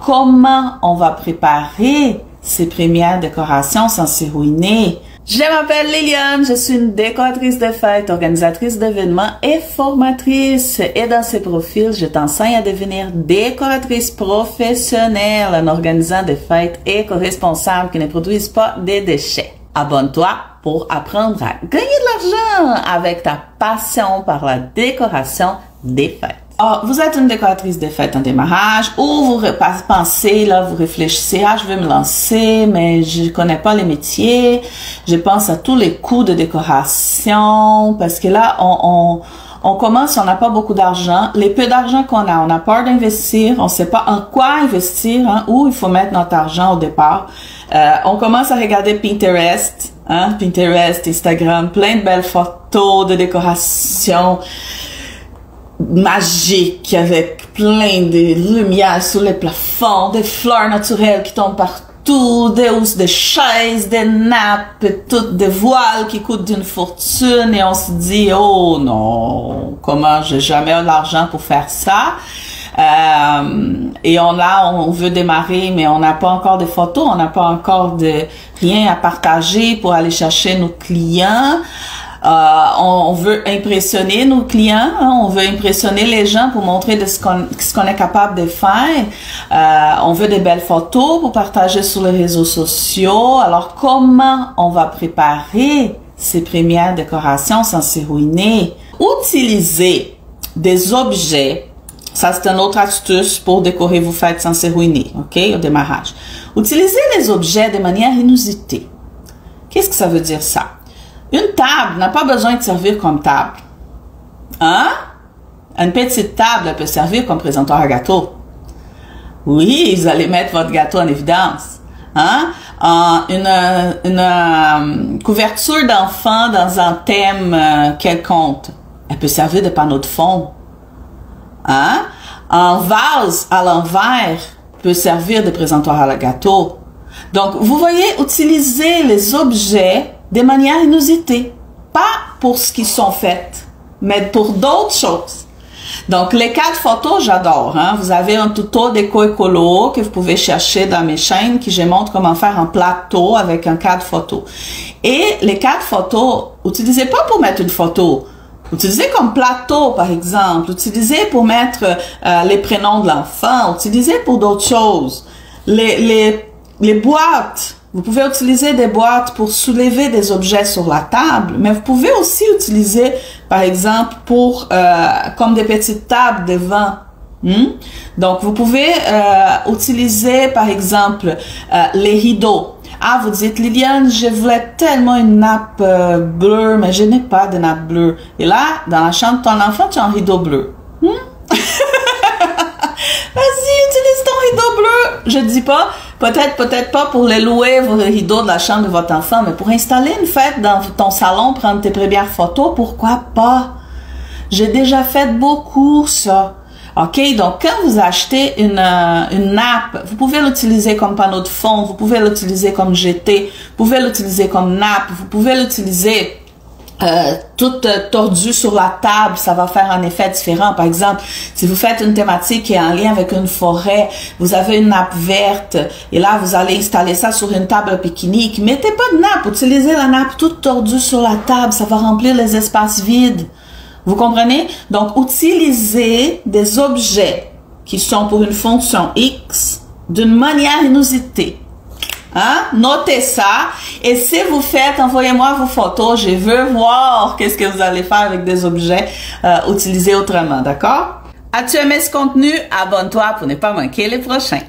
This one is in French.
comment on va préparer ces premières décorations sans se ruiner? Je m'appelle Liliane, je suis une décoratrice de fêtes, organisatrice d'événements et formatrice. Et dans ce profil, je t'enseigne à devenir décoratrice professionnelle en organisant des fêtes éco-responsables qui ne produisent pas de déchets. Abonne-toi pour apprendre à gagner de l'argent avec ta passion par la décoration des fêtes. Oh, vous êtes une décoratrice de fêtes en démarrage ou vous pensez, là, vous réfléchissez, ah, je vais me lancer, mais je connais pas les métiers. Je pense à tous les coûts de décoration parce que là, on commence, on n'a pas beaucoup d'argent. Les peu d'argent qu'on a, on a peur d'investir, on sait pas en quoi investir, hein, où il faut mettre notre argent au départ. On commence à regarder Pinterest, hein, Pinterest, Instagram, plein de belles photos de décoration magique avec plein de lumière sur les plafonds, des fleurs naturelles qui tombent partout, des housses de chaises, des nappes, toutes des voiles qui coûtent d'une fortune et on se dit oh non, comment j'ai jamais l'argent pour faire ça. Et on veut démarrer, mais on n'a pas encore de photos, on n'a pas encore de rien à partager pour aller chercher nos clients. On veut impressionner nos clients, hein, on veut impressionner les gens pour montrer de ce qu'on est capable de faire. On veut des belles photos pour partager sur les réseaux sociaux. Alors, comment on va préparer ces premières décorations sans se ruiner? Utiliser des objets. Ça, c'est une autre astuce pour décorer vos fêtes sans se ruiner, ok, au démarrage. Utilisez les objets de manière inusitée. Qu'est-ce que ça veut dire ça? Une table n'a pas besoin de servir comme table. Hein? Une petite table peut servir comme présentoir à gâteau. Oui, vous allez mettre votre gâteau en évidence. Hein? Une couverture d'enfant dans un thème quelconque, elle peut servir de panneau de fond. Hein? Un vase à l'envers peut servir de présentoir à gâteau. Donc, vous voyez, utiliser les objets de manière inusitée. Pas pour ce qu'ils sont faits, mais pour d'autres choses. Donc, les cadres photos, j'adore. Hein? Vous avez un tuto d'éco-écolo que vous pouvez chercher dans mes chaînes qui je montre comment faire un plateau avec un cadre photo. Et les cadres photos, utilisez pas pour mettre une photo. Utilisez comme plateau, par exemple. Utilisez pour mettre les prénoms de l'enfant. Utilisez pour d'autres choses. Les boîtes. Vous pouvez utiliser des boîtes pour soulever des objets sur la table, mais vous pouvez aussi utiliser, par exemple, comme des petites tables devant. Donc, vous pouvez utiliser, par exemple, les rideaux. Ah, vous dites, Liliane, je voulais tellement une nappe bleue, mais je n'ai pas de nappe bleue. Et là, dans la chambre de ton enfant, tu as un rideau bleu. Vas-y, utilise ton rideau bleu. Je dis pas, peut-être pas pour les louer, vos rideaux de la chambre de votre enfant, mais pour installer une fête dans ton salon, prendre tes premières photos, pourquoi pas? J'ai déjà fait beaucoup ça. OK? Donc, quand vous achetez une nappe, vous pouvez l'utiliser comme panneau de fond, vous pouvez l'utiliser comme jeté, vous pouvez l'utiliser comme nappe, vous pouvez l'utiliser toute tordue sur la table, ça va faire un effet différent. Par exemple, si vous faites une thématique qui est en lien avec une forêt, vous avez une nappe verte et là vous allez installer ça sur une table pique-nique. Mettez pas de nappe, utilisez la nappe toute tordue sur la table, ça va remplir les espaces vides. Vous comprenez? Donc, utilisez des objets qui sont pour une fonction X d'une manière inusitée. Hein? Notez ça. Et si vous faites, envoyez-moi vos photos. Je veux voir qu'est-ce que vous allez faire avec des objets utilisés autrement. D'accord? As-tu aimé ce contenu? Abonne-toi pour ne pas manquer les prochains.